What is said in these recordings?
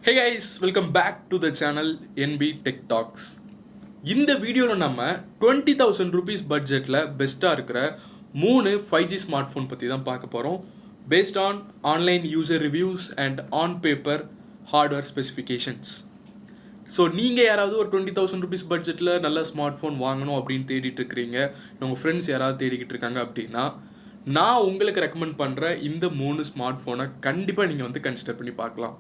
Hey guys, welcome back to the channel NB Tech Talks. இந்த வீடியோவில் நம்ம 20,000 rupees பட்ஜெட்டில் பெஸ்ட்டாக இருக்கிற 3 5G ஸ்மார்ட் ஃபோன் பற்றி தான் பார்க்க போகிறோம். Based on online user reviews and on paper hardware specifications. So நீங்கள் யாராவது ஒரு 20,000 rupees பட்ஜெட்டில் நல்ல ஸ்மார்ட் ஃபோன் வாங்கணும் அப்படின்னு தேடிட்டு இருக்கிறீங்க, உங்கள் ஃப்ரெண்ட்ஸ் யாராவது தேடிக்கிட்டு இருக்காங்க அப்படின்னா நான் உங்களுக்கு ரெக்கமெண்ட் பண்ணுற இந்த 3 ஸ்மார்ட் ஃபோனை கண்டிப்பாக நீங்கள் வந்து கன்சிடர் பண்ணி பார்க்கலாம்.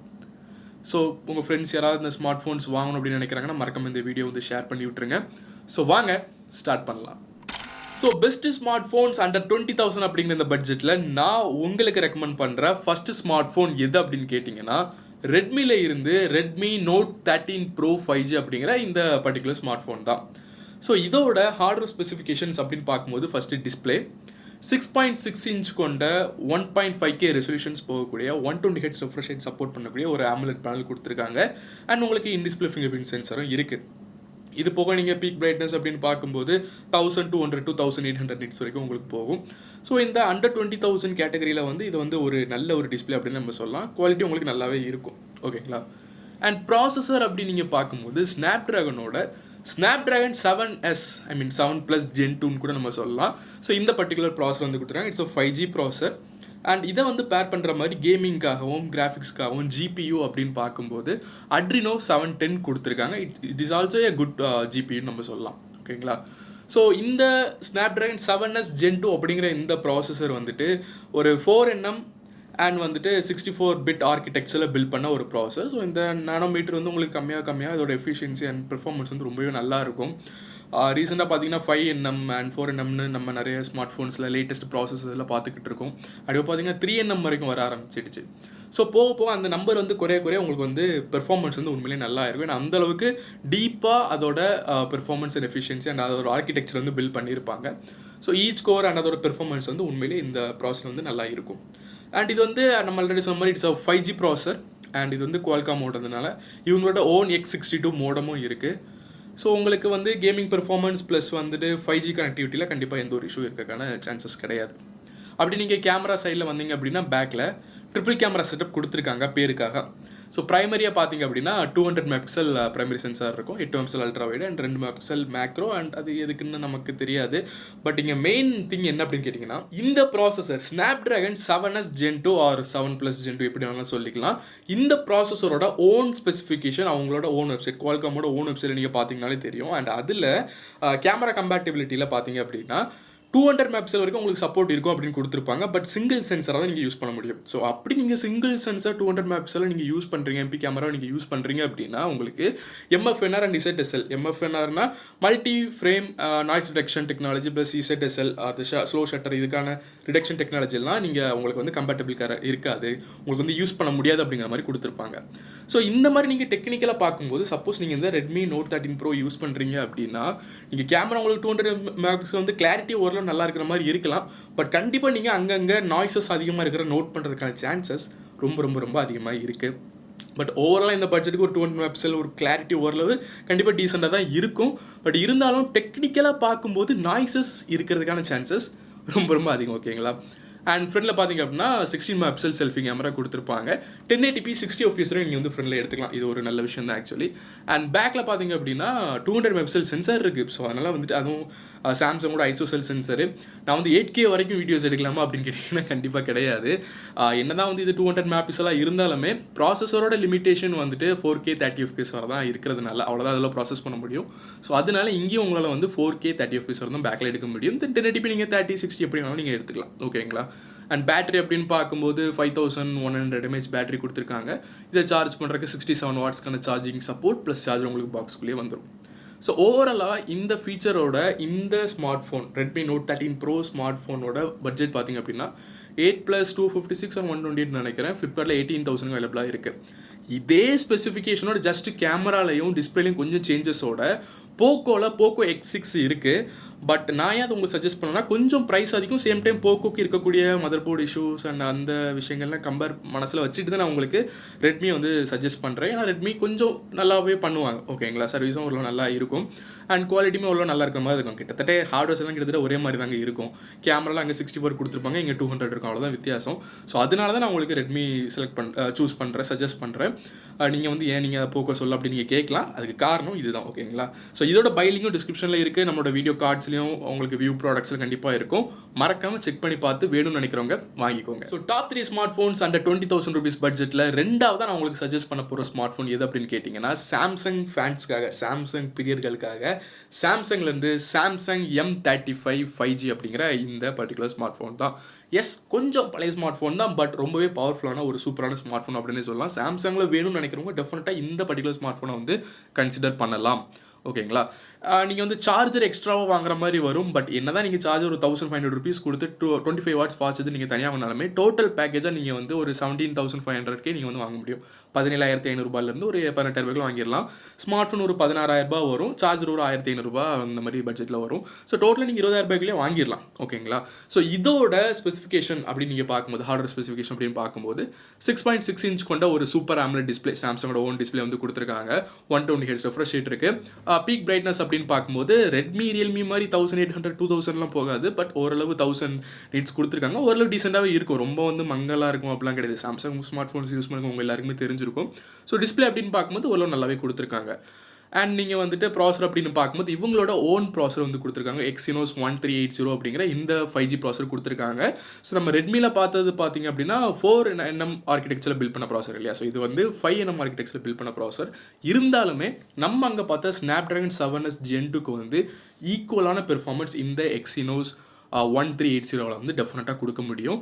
ஸோ உங்கள் ஃப்ரெண்ட்ஸ் யாராவது இந்த ஸ்மார்ட் ஃபோன்ஸ் வாங்கணும் அப்படின்னு நினைக்கிறாங்கன்னா மறக்காம இந்த வீடியோ வந்து ஷேர் பண்ணி விட்டுருங்க. ஸோ வாங்க ஸ்டார்ட் பண்ணலாம். So best smart phones under 20,000 அப்படிங்கிற இந்த பட்ஜெட்டில் நான் உங்களுக்கு ரெக்கமெண்ட் பண்ணுற ஃபர்ஸ்ட் ஸ்மார்ட் ஃபோன் எது அப்படின்னு கேட்டிங்கன்னா ரெட்மியில் இருந்து ரெட்மி நோட் 13 ப்ரோ 5G அப்படிங்கிற இந்த பர்டிகுலர் ஸ்மார்ட் ஃபோன் தான். ஸோ இதோட ஹார்ட்வேர் ஸ்பெசிஃபிகேஷன்ஸ் அப்படின்னு பார்க்கும்போது ஃபஸ்ட்டு டிஸ்பிளே 6.6 inch கொண்ட 1.5K ரெசல்யூஷன்ஸ் போகக்கூடிய 120 Hz refresh rate சப்போர்ட் பண்ணக்கூடிய ஒரு AMOLED பேனல் கொடுத்துருக்காங்க. அண்ட் உங்களுக்கு இன்டிஸ்பிளே ஃபிங்கர் பிரிண்ட் சென்சரும் இருக்குது. இது போக நீங்கள் பீக் பிரைட்னஸ் அப்படின்னு பார்க்கும்போது 1200 to 1800 nits வரைக்கும் உங்களுக்கு போகும். ஸோ இந்த அண்டர் 20,000 கேட்டகரியில் வந்து இது வந்து ஒரு நல்ல ஒரு டிஸ்பிளே அப்படின்னு நம்ம சொல்லலாம். குவாலிட்டி உங்களுக்கு நல்லாவே இருக்கும். ஓகேங்களா? அண்ட் ப்ராசஸர் அப்படின்னு நீங்கள் பார்க்கும்போது ஸ்னாப்ட்ராகன் 7S 7+ Gen 2 கூட நம்ம சொல்லலாம். ஸோ இந்த பர்டிகுலர் ப்ராசஸர் வந்து கொடுத்துருக்காங்க. It's 5G processor. அண்ட் இதை வந்து பேர் பண்ணுற மாதிரி கேமிங்காகவும் கிராஃபிக்ஸ்க்காகவும் GPU அப்படின்னு பார்க்கும்போது Adreno 710 கொடுத்துருக்காங்க. It is also a good GPUன்னு நம்ம சொல்லலாம். ஓகேங்களா? ஸோ இந்த ஸ்னாப்ட்ராகன் 7S Gen 2 அப்படிங்கிற இந்த ப்ராசஸர் வந்துட்டு ஒரு 4nm அண்ட் வந்துட்டு 64-bit ஆர்கிடெக்சரில் பில்ட் பண்ண ஒரு ப்ராசஸ். ஸோ இந்த நானோமீட்டர் வந்து உங்களுக்கு கம்மியாக இதோட எஃபிஷியன்சி அண்ட் பெர்ஃபார்மன்ஸ் வந்து ரொம்பவே நல்லா இருக்கும். ரீசெண்டாக பார்த்தீங்கன்னா 5nm அண்ட் 4nmனு நம்ம நிறைய ஸ்மார்ட் ஃபோன்ஸில் லேட்டஸ்ட் ப்ராசஸில் பார்த்துக்கிட்டு இருக்கோம். அப்படி பார்த்தீங்கன்னா 3nm வரைக்கும் வர ஆரம்பிச்சிடுச்சு. ஸோ போக அந்த நம்பர் வந்து குறைய உங்களுக்கு வந்து பெர்ஃபார்மன்ஸ் வந்து உண்மையிலே நல்லா இருக்கும். ஏன்னா அந்தளவுக்கு டீப்பாக அதோட பெர்ஃபார்மன்ஸ் அண்ட் எஃபிஷியன்சி அண்ட் அதோட ஆர்கிடெக்சர் வந்து பில்ட் பண்ணியிருப்பாங்க. ஸோ ஈச் கோர் அண்ட் அதோட பெர்ஃபார்மன்ஸ் வந்து உண்மையிலே இந்த ப்ராசஸ் வந்து நல்லா இருக்கும். அண்ட் இது வந்து நம்ம ஆல்ரெடி சொன்ன மாதிரி இட்ஸ் 5G ப்ராசஸர். அண்ட் இது வந்து குவால்காம் மோடதுனால இவங்களோட ஓன் X62 மோடமும் இருக்குது. ஸோ உங்களுக்கு வந்து கேமிங் பெர்ஃபார்மன்ஸ் ப்ளஸ் வந்துட்டு 5G கனெக்டிவிட்டியில் கண்டிப்பாக எந்த ஒரு இஷ்யூ இருக்கக்கான சான்சஸ் கிடையாது. அப்படி நீங்கள் கேமரா சைடில் வந்தீங்க அப்படின்னா பேக்கில் ட்ரிபிள் கேமரா செட்டப் கொடுத்துருக்காங்க பேருக்காக. ஸோ ப்ரைமரியாக பார்த்தீங்க அப்படின்னா 200 MP ப்ரைமரி சென்சார் இருக்கும், 8 MP ultra wide and 2 MP macro. And அது எதுக்குன்னு நமக்கு தெரியாது. பட் இங்கே மெயின் திங் என்ன அப்படின்னு கேட்டிங்கன்னா இந்த processor Snapdragon 7S Gen 2 or 7+ Gen 2 எப்படி வேணாலும் சொல்லிக்கலாம். இந்த ப்ராசஸரோட ஓன் ஸ்பெசிஃபிகேஷன் அவங்களோட ஓன் வெப்சைட் குவால்காமோட ஓன் வெப்சைட்டில் நீங்கள் பார்த்தீங்கனாலே தெரியும். அண்ட் அதில் கேமரா கம்பேட்டிபிலிட்டியில் பார்த்தீங்க அப்படின்னா 200 MP வரைக்கும் உங்களுக்கு சப்போர்ட் இருக்கும் அப்படின்னு கொடுத்துருப்பாங்க. பட் சிங்கிள் சென்சராக தான் நீங்கள் யூஸ் பண்ண முடியும். ஸோ அப்படி நீங்கள் சிங்கிள் சென்சர் 200 MP நீங்கள் யூஸ் பண்ணுறீங்க, MP கேமரா நீங்கள் யூஸ் பண்ணுறீங்க அப்படின்னா உங்களுக்கு MFNR அண்ட் ZSL. MFNRனா multi frame noise reduction technology plus ZSL அது ஸ்லோ ஷட்டர் இதுக்கான ரிடக்ஷன் டெக்னாலஜிலாம் நீங்கள் உங்களுக்கு வந்து கம்பேட்டபிள் இருக்காது, உங்களுக்கு வந்து யூஸ் பண்ண முடியாது அப்படிங்கிற மாதிரி கொடுத்துருப்பாங்க. ஸோ இந்த மாதிரி நீங்கள் டெக்னிக்கலாக பார்க்கும்போது சப்போஸ் நீங்கள் இந்த ரெட்மி நோட் 13 ப்ரோ யூஸ் பண்ணுறீங்க அப்படின்னா நீங்கள் கேமரா உங்களுக்கு 200 MP வந்து கிளாரிட்டி ஓரளவு நல்லா இருக்கிற மாதிரி இருக்கலாம். பட் கண்டிப்பாக நீங்கள் அங்கங்கே நாய்ஸஸ் அதிகமாக இருக்கிற நோட் பண்ணுறதுக்கான சான்சஸ் ரொம்ப அதிகமாக இருக்குது. பட் ஓவராலாக இந்த பட்ஜெட்டுக்கு ஒரு 200 MP ஒரு கிளாரிட்டி ஓரளவு கண்டிப்பாக டீசெண்டாக தான் இருக்கும். பட் இருந்தாலும் டெக்னிக்கலாக பார்க்கும்போது நாய்ஸஸ் இருக்கிறதுக்கான சான்சஸ் ரொம்ப அதிகம். ஓகேங்களா? அண்ட் ஃப்ரண்டில் பார்த்தீங்க அப்படின்னா 16 MP செல்ஃபி கேமரா கொடுத்துருப்பாங்க. 1080p 60 fps நீங்கள் வந்து ஃப்ரண்டில் எடுத்துக்கலாம். இது ஒரு நல்ல விஷயம் தான் ஆக்சுவலி. அண்ட் பேக்கில் பார்த்தீங்க அப்படின்னா 200 MP சென்சார் இருக்குது. ஸோ அதனால் வந்துட்டு அதுவும் சாம்சங்கோட ஐசோசெல் சென்சரு. நான் வந்து 8K வரைக்கும் வீடியோஸ் எடுக்கலாமா அப்படின்னு கேட்டிங்கன்னா கண்டிப்பாக கிடையாது. என்ன தான் வந்து இது 200 MP இருந்தாலுமே ப்ராசஸரோட லிமிட்டேஷன் வந்துட்டு 4K 30 fps வரை தான் இருக்கிறதுனால அவ்வளோதான் அதில் ப்ராசஸ் பண்ண முடியும். ஸோ அதனால இங்கேயும் உங்களால் வந்து 4K 30 fps வரை தான் பேக்கில் எடுக்க முடியும். 1080p நீங்கள் 30 60 எப்படி வேணாலும் நீங்கள் எடுத்துக்கலாம். ஓகேங்களா? அண்ட் பேட்டரி அப்படின்னு பார்க்கும்போது 5100 mAh பேட்டரி கொடுத்துருக்காங்க. இதை சார்ஜ் பண்ணுறதுக்கு 67 வாட்ஸ்க்கான சார்ஜிங் சப்போர்ட் ப்ளஸ் சார்ஜர் உங்களுக்கு பாக்ஸ்குள்ளேயே வந்துடும். ஸோ ஓவராலாக இந்த ஃபீச்சரோட இந்த smartphone Redmi Note 13 pro smartphone ஃபோனோட பட்ஜெட் பார்த்திங்க அப்படின்னா 8 + 256 and 128 நினைக்கிறேன். ஃப்ளிப்கார்ட்டில் 18,000 அவைலபிளாக இருக்குது. இதே ஸ்பெசிஃபிகேஷனோட ஜஸ்ட் கேமராலையும் டிஸ்பிளேலையும் கொஞ்சம் சேஞ்சஸோட போக்கோ X6 இருக்குது. பட் நான் ஏன் அது உங்களுக்கு சஜஸ்ட் பண்ணேன்னா கொஞ்சம் ப்ரைஸ் அதிகம், சேம் டைம் போக்கோக்கு இருக்கக்கூடிய மதர் போர்டு இஷ்யூஸ் அண்ட் அந்த விஷயங்கள்லாம் கம்பேர் மனசில் வச்சுட்டு தான் நான் உங்களுக்கு ரெட்மியை வந்து சஜஸ்ட் பண்ணுறேன். ஏன்னா ரெட்மி கொஞ்சம் நல்லாவே பண்ணுவாங்க, ஓகேங்களா. சர்வீஸும் அவ்வளோ நல்லா இருக்கும் அண்ட் குவாலிட்டியுமே அவ்வளோ நல்லா இருக்கிற மாதிரி இருக்கும். கிட்டத்தட்ட ஹார்ட்வேர்ஸ் எல்லாம் கிட்டத்தட்ட ஒரே மாதிரி தாங்க இருக்கும். கேமராலாம் அங்கே 64 கொடுத்துருப்பாங்க, இங்கே 200 இருக்கும், அவ்வளோதான் வித்தியாசம். ஸோ அதனால தான் நான் உங்களுக்கு ரெட்மி சூஸ் பண்ணுறேன், சஜஸ்ட் பண்ணுறேன். நீங்கள் வந்து ஏன் நீங்கள் போக்கோ சொல்ல அப்படி நீங்கள் கேட்கலாம், அதுக்கு காரணம் இதுதான், ஓகேங்களா. ஸோ இதோட பைலிங்கும் டிஸ்கிரிப்ஷனில் இருக்குது, நம்மளோட வீடியோ கார்ட்ஸ்லையும் உங்களுக்கு வியூ ப்ராடக்ட்ஸில் கண்டிப்பாக இருக்கும். மறக்காமல் செக் பண்ணி பார்த்து வேணும்னு நினைக்கிறவங்க வாங்கிக்கோங்க. So top 3 smart phones under 20,000 rupees பட்ஜெட்டில் ரெண்டாவது நான் உங்களுக்கு சஜஸ்ட் பண்ண போகிற ஸ்மார்ட் ஃபோன் எது அப்படின்னு கேட்டிங்கன்னா சாம்சங் ஃபேன்ஸ்க்காக, சாம்சங் பிரியர்களுக்காக சாம்சங்லேருந்து சாம்சங் M35 5G அப்படிங்கிற இந்த பர்டிகுலர் ஸ்மார்ட் ஃபோன் தான். எஸ், கொஞ்சம் பழைய ஸ்மார்ட் ஃபோன் தான், பட் ரொம்பவே பவர்ஃபுல்லான ஒரு சூப்பரான ஸ்மார்ட் ஃபோன் அப்படின்னு சொல்லலாம். சாம்சங்கில் வேணும்னு நினைக்கிறவங்க டெஃபினட்டாக இந்த பர்டிகுலர் ஸ்மார்ட் ஃபோனை வந்து கன்சிடர் பண்ணலாம், ஓகேங்களா. நீங்கள் வந்து சார்ஜர் எக்ஸ்ட்ராவாக வாங்குற மாதிரி வரும். பட் என்ன தான் நீங்கள் சார்ஜர் ஒரு 1500 rupees கொடுத்து 25 watts ஃபாஸ்ட் சார்ஜர் நீங்கள் தனியாக வாங்கினாலுமே டோட்டல் பேக்கேஜாக நீங்கள் வந்து ஒரு 17,500 நீங்கள் வந்து வாங்க முடியும். 17,500 ஒரு 18,000 வாங்கிடலாம். ஸ்மார்ட் ஃபோன் ஒரு 16,000 வரும், சார்ஜர் ஒரு 1,500 அந்த மாதிரி பட்ஜெட்டில் வரும். ஸோ டோட்டலாக நீங்கள் 20,000 வாங்கிடலாம், ஓகேங்களா. ஸோ இதோட ஸ்பெசிஃபிகேஷன் அப்படின்னு நீங்கள் பார்க்கும்போது, ஹார்ட்வேர் ஸ்பெசிஃபிகேஷன் அப்படின்னு பார்க்கும்போது 6.6 inch கொண்ட ஒரு சூப்பர் AMOLED டிஸ்பிளே, சாம்சங்கோட ஓன் டிஸ்பிளே வந்து கொடுத்துருக்காங்க. 120 Hz ரெஃப்ரெஷ் ரேட் இருக்குது. பீக் பிரைட்னஸ் அப்படின்னு பார்க்கும்போது ரெட்மி ரியல்மி மாதிரி 1800 2000 போகாது, பட் ஓரளவு 1000 நீட்ஸ் கொடுத்துருக்காங்க. ஓரளவு டீசெண்டாகவே இருக்கும், ரொம்ப வந்து மங்கலாக இருக்கும் அப்படிலாம் கிடையாது. சாம்சங் ஸ்மார்ட் ஃபோன்ஸ் யூஸ் பண்ணுங்க உங்கள் எல்லாருக்குமே தெரிஞ்சிருக்கும். ஸோ டிஸ்பிளே அப்படின்னு பார்க்கும்போது ஓரளவு நல்லாவே கொடுத்துருக்காங்க. அண்ட் நீங்கள் வந்துட்டு ப்ராசர் அப்படின்னு பார்க்கும்போது இவங்களோட ஓன் ப்ராசர் வந்து கொடுத்துருக்காங்க. Exynos 1380 அப்படிங்கிற இந்த 5G ப்ராசர் கொடுத்துருக்காங்க. ஸோ நம்ம ரெட்மியில் பார்த்தது பார்த்தீங்க அப்படின்னா 4nm ஆர்கிடெக்சரில் பில்ட் பண்ண ப்ராசர் இல்லையா. ஸோ இது வந்து 5nm ஆர்கிடெக்சரில் பில்ட் பண்ண ப்ராசர் இருந்தாலுமே நம்ம அங்கே பார்த்தா Snapdragon 7s Gen 2க்கு வந்து ஈக்குவலான பெர்ஃபார்மன்ஸ் இந்த Exynos 1380 வந்து டெஃபினட்டாக கொடுக்க முடியும்.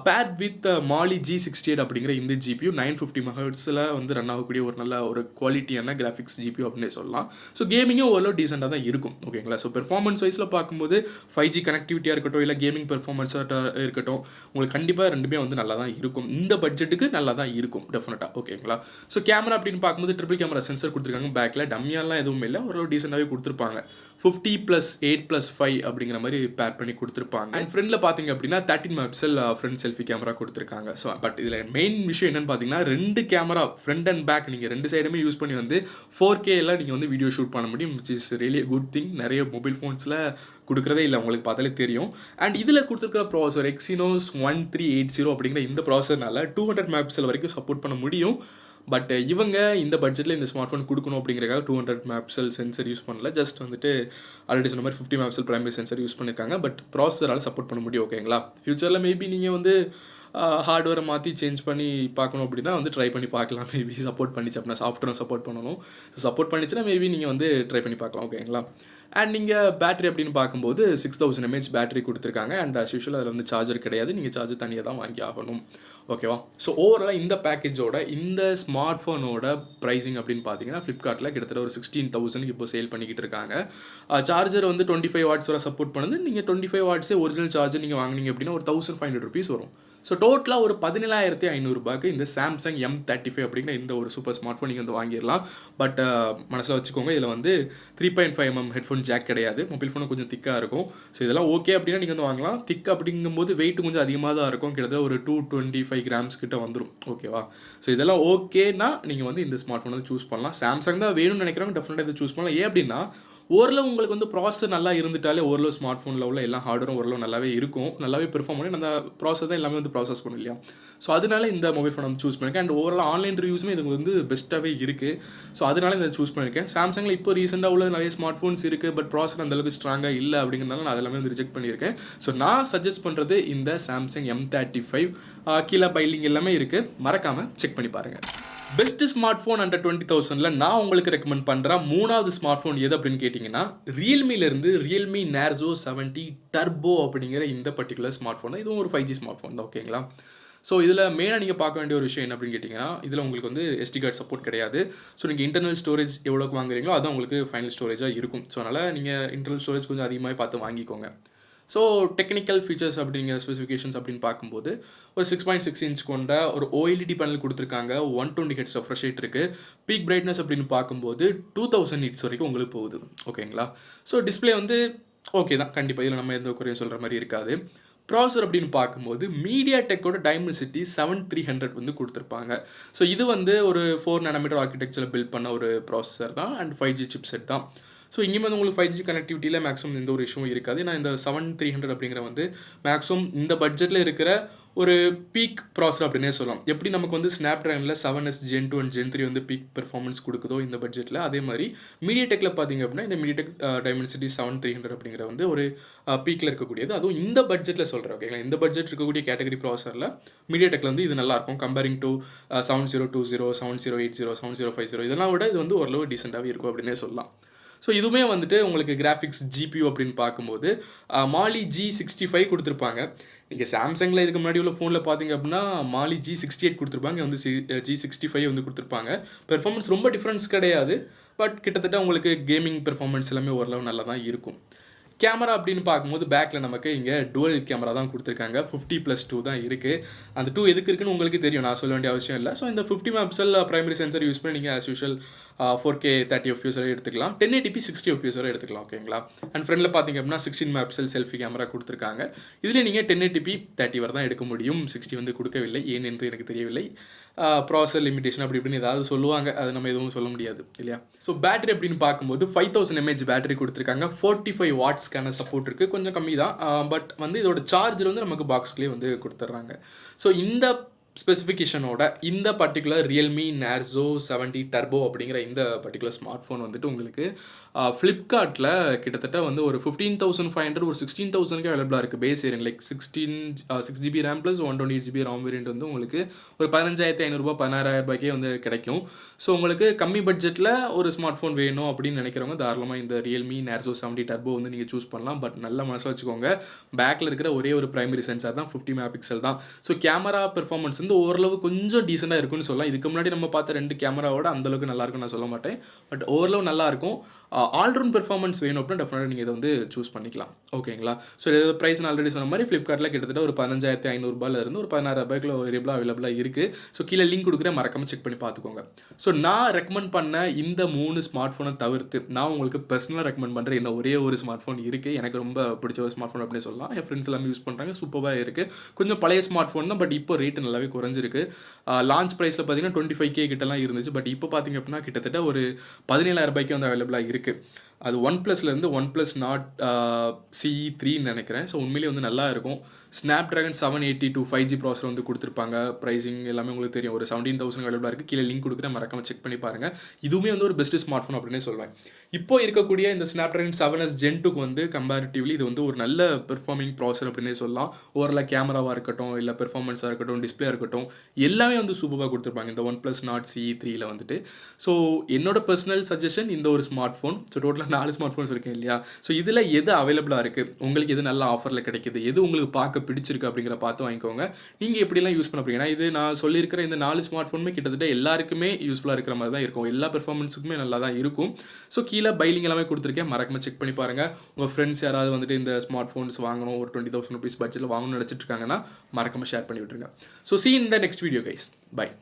பேட் வித் Mali G68 அப்படிங்கிற இந்த GPU 950 MHz வந்து ரன் ஆகக்கூடிய ஒரு நல்ல ஒரு குவாலிட்டியான கிராஃபிக்ஸ் GPU அப்படின்னு சொல்லலாம். ஸோ கேமிங்கும் ஓரளவு டீசெண்டாக தான் இருக்கும், ஓகேங்களா. ஸோ பெர்ஃபார்மன்ஸ் வைஸில் பார்க்கும்போது 5G கனெக்டிவிட்டியாக இருக்கட்டும், இல்லை கேமிங் பெர்ஃபார்மன்ஸாக இருக்கட்டும், உங்களுக்கு கண்டிப்பாக ரெண்டுமே வந்து நல்லா தான் இருக்கும். இந்த பட்ஜெட்டுக்கு நல்லா தான் இருக்கும் டெஃபினட்டாக, ஓகேங்களா. ஸோ கேமரா அப்படின்னு பார்க்கும்போது ட்ரிபிள் கேமரா சென்சர் கொடுத்துருக்காங்க. பேக்கில் டம்மியாலாம் எதுவும் இல்லை, ஓரளவு டீசெண்டாகவே கொடுத்துருப்பாங்க. 50+8+5 அப்படிங்கிற மாதிரி பேர் பண்ணி கொடுத்துருப்பாங்க. அண்ட் ஃப்ரண்ட்ல பார்த்தீங்க அப்படின்னா 13 மெகாபிக்சல் ஃப்ரண்ட் செல்ஃபி கேமரா கொடுத்துருக்காங்க. ஸோ பட் இதில் மெயின் விஷயம் என்னன்னு பார்த்தீங்கன்னா 2 கேமரா ஃப்ரண்ட் அண்ட் பேக் நீங்கள் 2 சைடுமே யூஸ் பண்ணி வந்து 4K எல்லாம் நீங்கள் வந்து வீடியோ ஷூட் பண்ண முடியும், which is really good thing. நிறைய மொபைல் ஃபோன்ஸில் கொடுக்குறதே இல்லை, உங்களுக்கு பார்த்தாலே தெரியும். அண்ட் இதில் கொடுத்துருக்கிற ப்ராசர் Exynos 1380 அப்படிங்கிற இந்த ப்ராசர்னால 200 மெகாபிக்சல் வரைக்கும் சப்போர்ட் பண்ண முடியும். பட் இவங்க இந்த பட்ஜெட்டில் இந்த ஸ்மார்ட் ஃபோன் கொடுக்கணும் அப்படிங்கிறக்காக 200 மெகாபிக்சல் சென்சர் யூஸ் பண்ணல. ஜஸ்ட் வந்துட்டு ஆல்ரெடி சொன்ன மாதிரி 50 மெகாபிக்சல் பிரைமரி சென்சர் யூஸ் பண்ணியிருக்காங்க. பட் ப்ராசரால் சப்போர்ட் பண்ண முடியும், ஓகேங்களா. ஃபியூச்சரில் மேபி நீங்கள் வந்து ஹார்ட்வேரை மாற்றி சேஞ்ச் பண்ணி பார்க்கணும் அப்படின்னா வந்து ட்ரை பண்ணி பார்க்கலாம். மேபி சப்போர்ட் பண்ணிச்சு அப்படின்னா சாஃப்ட்வேரும் சப்போர்ட் பண்ணணும். ஸோ சப்போர்ட் பண்ணிச்சுன்னா மேபி நீங்கள் வந்து ட்ரை பண்ணி பார்க்கலாம், ஓகேங்களா. அண்ட் நீங்கள் பேட்டரி அப்படின்னு பார்க்கும்போது 6000 mAh பேட்டரி கொடுத்துருக்காங்க. அண்ட் as usual அதில் வந்து சார்ஜர் கிடையாது, நீங்கள் சார்ஜர் தனியாக தான் வாங்கி ஆகணும், ஓகேவா. ஸோ ஓவராலாக இந்த பேக்கேஜோட இந்த ஸ்மார்ட் ஃபோனோட ப்ரைஸிங் அப்படின்னு பார்த்தீங்கன்னா ஃப்ளிப்கார்ட்டில் கிட்டத்தட்ட ஒரு 16,000 இப்போ சேல் பண்ணிக்கிட்டு இருக்காங்க. சார்ஜர் வந்து 25 watts வரை சப்போர்ட் பண்ணுது. நீங்கள் 25 watts ஒரிஜினல் சார்ஜர் நீங்கள் வாங்கினீங்க அப்படின்னா ஒரு 1500 rupees வரும். ஸோ டோட்டலாக ஒரு 17,500 இந்த சாம்சங் M35 அப்படிங்கிற இந்த ஒரு சூப்பர் ஸ்மார்ட் ஃபோன் நீங்கள் வந்து வாங்கிடலாம். பட் மனசில் வச்சுக்கோங்க, இதில் வந்து 3.5mm ஹெட்ஃபோன் ஜாக் கிடையாது. மொபைல் ஃபோனும் கொஞ்சம் திக்காக இருக்கும். ஸோ இதெல்லாம் ஓகே அப்படின்னா நீங்கள் வந்து வாங்கலாம். திக் அப்படிங்கும்போது வெயிட் கொஞ்சம் அதிகமாக தான் இருக்கும், கிட்டத்தட்ட ஒரு 225 grams கிட்ட வந்துடும், ஓகேவா. ஸோ இதெல்லாம் ஓகேனா நீங்கள் வந்து இந்த ஸ்மார்ட் ஃபோன் வந்து சூஸ் பண்ணலாம். சாம்சங் தான் வேணும்னு நினைக்கிறவங்க டெஃபினட்டாக இதை சூஸ் பண்ணலாம். ஏன் அப்படின்னா ஓரளவு உங்களுக்கு வந்து ப்ராசஸர் நல்லா இருந்துட்டாலே ஓரளவு ஸ்மார்ட் ஃபோனில் உள்ள எல்லா ஹார்ட்வேரும் ஓரளவு நல்லாவே இருக்கும், நல்லாவே பெர்ஃபார்ம் பண்ணி அந்த ப்ராசஸ் தான் எல்லாமே வந்து ப்ராசஸ் பண்ணும் இல்லையா. ஸோ அதனால இந்த மொபைல் ஃபோன் வந்து சூஸ் பண்ணியிருக்கேன். அண்ட் ஓவரால் ஆன்லைன் ரிவ்யூஸுமே இதுக்கு வந்து பெஸ்ட்டாகவே இருக்குது. ஸோ அதனால இதை சூஸ் பண்ணியிருக்கேன். சாம்சங்கில் இப்போ ரீசெண்டாக உள்ள நிறைய ஸ்மார்ட் ஃபோன்ஸ் இருக்குது, பட் ப்ராசஸர் அந்தளவுக்கு ஸ்ட்ராங்காக இல்லை அப்படிங்கிறதுனால நான் அதெல்லாமே வந்து ரிஜெக்ட் பண்ணியிருக்கேன். ஸோ நான் சஜஸ்ட் பண்ணுறது இந்த சாம்சங் M35. கீழே பைலிங் எல்லாமே இருக்குது, மறக்காமல் செக் பண்ணி பாருங்கள். பெஸ்ட் ஸ்மார்ட் ஃபோன் அண்டர் 20,000 நான் உங்களுக்கு ரெக்கமெண்ட் பண்ணுற 3வது ஸ்மார்ட் ஃபோன் எது அப்படின்னு கேட்டிங்கன்னா ரியல்மிலேருந்து ரியல்மி Narzo 70 டர்போ அப்படிங்கிற இந்த பர்டிகுலர் ஸ்மார்ட் ஃபோன் தான். இதுவும் ஒரு 5G ஸ்மார்ட் ஃபோன் தான், ஓகேங்களா. ஸோ இதில் மெயினாக நீங்கள் பார்க்க வேண்டிய ஒரு விஷயம் என்ன அப்படின்னு கேட்டிங்கன்னா இதில் உங்களுக்கு வந்து SD கார்டு சப்போர்ட் கிடையாது. ஸோ நீங்கள் இன்டர்னல் ஸ்டோரேஜ் எவ்வளோக்கு வாங்குறீங்களோ அதுதான் உங்களுக்கு ஃபைனல் ஸ்டோரேஜாக இருக்கும். ஸோ அதனால் நீங்கள் இன்டர்னல் ஸ்டோரேஜ் கொஞ்சம் அதிகமாக பார்த்து வாங்கிக்கோங்க. ஸோ டெக்னிக்கல் ஃபீச்சர்ஸ் அப்படிங்கிற ஸ்பெசிஃபிகேஷன்ஸ் அப்படின்னு பார்க்கும்போது ஒரு 6.6 inch கொண்ட ஒரு OLED பேனல் கொடுத்துருக்காங்க. 120 Hz ரெஃப்ரெஷ் ரேட் இருக்குது. பீக் பிரைட்னஸ் அப்படின்னு பார்க்கும்போது 2000 nits வரைக்கும் உங்களுக்கு போகுது, ஓகேங்களா. ஸோ டிஸ்பிளே வந்து ஓகே தான், கண்டிப்பாக இதில் நம்ம எந்த குறையும் சொல்கிற மாதிரி இருக்காது. ப்ராசர் அப்படின்னு பார்க்கும்போது மீடியா டெக்கோட டைமென்சிட்டி 7300 வந்து கொடுத்துருப்பாங்க. ஸோ இது வந்து ஒரு 4 nm ஆர்கிடெக்சரில் பில்ட் பண்ண ஒரு ப்ராசஸர் தான் அண்ட் 5G சிப் செட் தான். ஸோ இங்கேயும் வந்து உங்களுக்கு 5G கனெக்டிவிட்டியில் மேக்ஸிமம் எந்த ஒரு இஷ்யூவும் இருக்காது. நான் இந்த 7300 அப்படிங்கிற வந்து மேக்ஸிமம் இந்த பட்ஜெட்டில் இருக்கிற ஒரு பீக் ப்ராசர் அப்படின்னே சொல்லலாம். எப்படி நமக்கு வந்து ஸ்னாப்ட்ராகனில் 7S Gen 2 அண்ட் Gen 3 வந்து பீக் பெர்ஃபார்மன்ஸ் கொடுக்குதோ இந்த பட்ஜெட்டில், அதே மாதிரி மீடியா டெக்கில் பார்த்தீங்க அப்படின்னா இந்த மீடியா டெக் டைமென்சிட்டி 7300 அப்படிங்கிற வந்து ஒரு பீக்கில் இருக்கக்கூடியது. அதுவும் இந்த பட்ஜெட்டில் சொல்கிறேன், ஓகேங்களா. இந்த பட்ஜெட் இருக்கக்கூடிய கேட்டகரி ப்ராசரில் மீடியா டெக்கில் வந்து இது நல்லாயிருக்கும் கம்பேரிங் டு 7020, 7080, 7050 இதெல்லாம் விட இது வந்து ஓரளவு டீசெண்டாகவே இருக்கும் அப்படின்னே சொல்லலாம். ஸோ இதுவுமே வந்துட்டு உங்களுக்கு கிராஃபிக்ஸ் GPU அப்படின்னு பார்க்கும்போது மாலி G65 கொடுத்துருப்பாங்க. நீங்கள் சாம்சங்கில் இதுக்கு முன்னாடி உள்ள ஃபோனில் பார்த்தீங்க அப்படின்னா மாலி G68 கொடுத்துருப்பாங்க, வந்து G65 வந்து கொடுத்துருப்பாங்க. பெர்ஃபார்மன்ஸ் ரொம்ப டிஃப்ரென்ஸ் கிடையாது, பட் கிட்டத்தட்ட உங்களுக்கு கேமிங் பெர்ஃபார்மன்ஸ் எல்லாமே ஓரளவு நல்லா தான் இருக்கும். கேமரா அப்படின்னு பார்க்கும்போது பேக்கில் நமக்கு இங்கே டுவல் கேமரா தான் கொடுத்துருக்காங்க. 50+2 தான் இருக்குது. அந்த 2 எதுக்கு இருக்குன்னு உங்களுக்கு தெரியும், நான் சொல்ல வேண்டிய அவசியம் இல்லை. ஸோ இந்த 50 மெகாபிக்சல் பிரைமரி சென்சர் யூஸ் பண்ணி நீங்கள் ஆஸ் யூஷுவல் 4K 30 FPS வரை எடுத்துக்கலாம், 1080p 60 FPS வரை எடுத்துக்கலாம், ஓகேங்களா. அண்ட் ஃப்ரண்ட்டில் பார்த்தீங்க அப்படின்னா 16 மெகாபிக்சல் செல்ஃபி கேமரா கொடுத்துருக்காங்க. இதில் நீங்கள் 1080p 30 வரை தான் எடுக்க முடியும், 60 வந்து கொடுக்கவில்லை. ஏன் என்று எனக்கு தெரியவில்லை. ப்ராசர் லிமிடேஷன் அப்படி இப்படின்னு ஏதாவது சொல்லுவாங்க, அது நம்ம எதுவும் சொல்ல முடியாது இல்லையா. ஸோ பேட்டரி அப்படின்னு பார்க்கும்போது 5000 mAh பேட்டரி கொடுத்துருக்காங்க. 45 வாட்ஸ்க்கான சப்போர்ட் இருக்குது, கொஞ்சம் கம்மி தான். பட் வந்து இதோட சார்ஜர் வந்து நமக்கு பாக்ஸ்லேயே வந்து கொடுத்துட்றாங்க. ஸோ இந்த ஸ்பெசிஃபிகேஷனோட இந்த பர்டிகுலர் ரியல்மி நார்சோ 70 டர்போ அப்படிங்கிற இந்த பர்டிகுலர் ஸ்மார்ட் ஃபோன் வந்துட்டு உங்களுக்கு ஃப்ளிப்கார்ட்டில் கிட்டத்தட்ட வந்து ஒரு 15,500 ஒரு 16,000க்கு அவைலபிளாக இருக்குது. Base variant like 6GB RAM plus 128GB RAM variant வந்து உங்களுக்கு ஒரு 15,500 16,000 வந்து கிடைக்கும். ஸோ உங்களுக்கு கம்மி பட்ஜெட்டில் ஒரு ஸ்மார்ட் ஃபோன் வேணும் அப்படின்னு நினைக்கிறவங்க தாராளமாக இந்த ரியல்மி நார்சோ 70 டர்போ வந்து நீங்கள் சூஸ் பண்ணலாம். பட் நல்ல மனசில் வச்சுக்கோங்க, பேக்கில் இருக்கிற ஒரே ஒரு பிரைமரி சென்சார் தான் 50 மெகாபிக்சல் தான். ஸோ கேமரா பெர்ஃபார்மன்ஸ் வந்து ஓரளவு கொஞ்சம் டீசெண்டாக இருக்குன்னு சொல்லலாம். இதுக்கு முன்னாடி நம்ம பார்த்த 2 கேமராவோட அந்தளவுக்கு நல்லா இருக்குன்னு நான் சொல்ல மாட்டேன், பட் ஓரளவு நல்லா இருக்கும். ஆல்ரவுண்ட் பெர்ஃபார்மன்ஸ் வேணும் அப்படின்னா டெஃபினட்டாக நீங்கள் இதை வந்து சூஸ் பண்ணிக்கலாம், ஓகேங்களா. ஸோ இதோட ப்ரைஸ் நான் ஆல்ரெடி சொன்ன மாதிரி ஃப்ளிப்கார்ட்டில் கிட்டத்தட்ட ஒரு 15,500 இருந்து ஒரு 16,000 வேரியபிளாக அவைலபிளாக இருக்குது. ஸோ கீழே லிங்க் கொடுக்குறேன், மறக்காமல் செக் பண்ணி பார்த்துக்கோங்க. ஸோ நான் ரெக்கமெண்ட் பண்ண இந்த 3 ஸ்மார்ட் ஃபோனை தவிர்த்து நான் உங்களுக்கு பர்சனலாக ரெக்கமெண்ட் பண்ணுறேன் என்ன ஒரே ஒரு ஸ்மார்ட் ஃபோன் இருக்குது, எனக்கு ரொம்ப பிடிச்ச ஒரு ஸ்மார்ட் ஃபோன் அப்படின்னு சொல்லலாம். என் ஃப்ரெண்ட்ஸ் எல்லாமே யூஸ் பண்ணுறாங்க, சூப்பராக இருக்குது. கொஞ்சம் பழைய ஸ்மார்ட் ஃபோன் தான், பட் இப்போ ரேட்டு நல்லாவே குறைஞ்சிருக்கு. லான்ச் ப்ரைஸில் பார்த்தீங்கன்னா 25K கிட்டலாம் இருந்துச்சு, பட் இப்போ பார்த்தீங்க அப்படின்னா கிட்டத்தட்ட ஒரு 17,000 வந்து அவைலபிளாக இருக்குது. அது OnePlusலேருந்து OnePlus Nord CE3ன்னு நினைக்கிறேன். ஸோ உண்மையிலேயே வந்து நல்லா இருக்கும். ஸ்னாப்ட்ராகன் 782 5G ப்ராசர் வந்து கொடுத்துருப்பாங்க. ப்ரைஸிங் எல்லாமே உங்களுக்கு தெரியும், ஒரு 17,000 அவைலபிளாக இருக்குது. கீழே லிங்க் கொடுக்குறேன், மறக்காமல் செக் பண்ணி பாருங்கள். இதுவுமே வந்து ஒரு பெஸ்ட் ஸ்மார்ட் ஃபோன் அப்படின்னே சொல்வேன். இப்போ இருக்கக்கூடிய இந்த ஸ்னாப்ட்ராகன் 7S Gen 2க்கு வந்து கம்பேரிட்டிவ்லி இது வந்து ஒரு நல்ல பெர்ஃபார்மிங் ப்ராசர் அப்படின்னே சொல்லலாம். ஓவரால் கேமராவாக இருக்கட்டும், இல்லை பெர்ஃபார்மன்ஸாக இருக்கட்டும், டிஸ்பிளே இருக்கட்டும், எல்லாமே வந்து சூப்பராக கொடுத்துருப்பாங்க இந்த OnePlus Nord CE3யில் வந்துட்டு. ஸோ என்னோட பர்சனல் சஜஷன் இந்த ஒரு ஸ்மார்ட் ஃபோன். ஸோ டோட்டலாக 4 ஸ்மார்ட் ஃபோன்ஸ் இருக்கேன் இல்லையா. ஸோ இதில் எது அவைலபிளாக இருக்குது, உங்களுக்கு எது நல்ல ஆஃபரில் கிடைக்குது, எது உங்களுக்கு பார்க்க பிடிச்சிருக்கு அப்படிங்கிற பார்த்து வாங்கிக்கோங்க. நீங்கள் எப்படிலாம் யூஸ் பண்ண போறீங்க, ஏன்னா இது நான் சொல்லியிருக்கிற இந்த 4 ஸ்மார்ட் ஃபோனுமே கிட்டத்தட்ட எல்லாருக்குமே யூஸ்ஃபுல்லாக இருக்கிற மாதிரி தான் இருக்கும். எல்லா பெர்ஃபார்மன்ஸுக்குமே நல்லா தான் இருக்கும். ஸோ கீழே பைலிங் எல்லாமே கொடுத்துருக்கேன், மறக்காமல் செக் பண்ணி பாருங்கள். உங்கள் ஃப்ரெண்ட்ஸ் யாராவது வந்துட்டு இந்த ஸ்மார்ட் ஃபோன்ஸ் வாங்கணும், ஒரு 20,000 rupees பட்ஜெட்டில் வாங்கணும்னு நினச்சிட்டு இருக்காங்கன்னா மறக்காமல் ஷேர் பண்ணி விட்டுருங்க. So see you in the next video guys. Bye.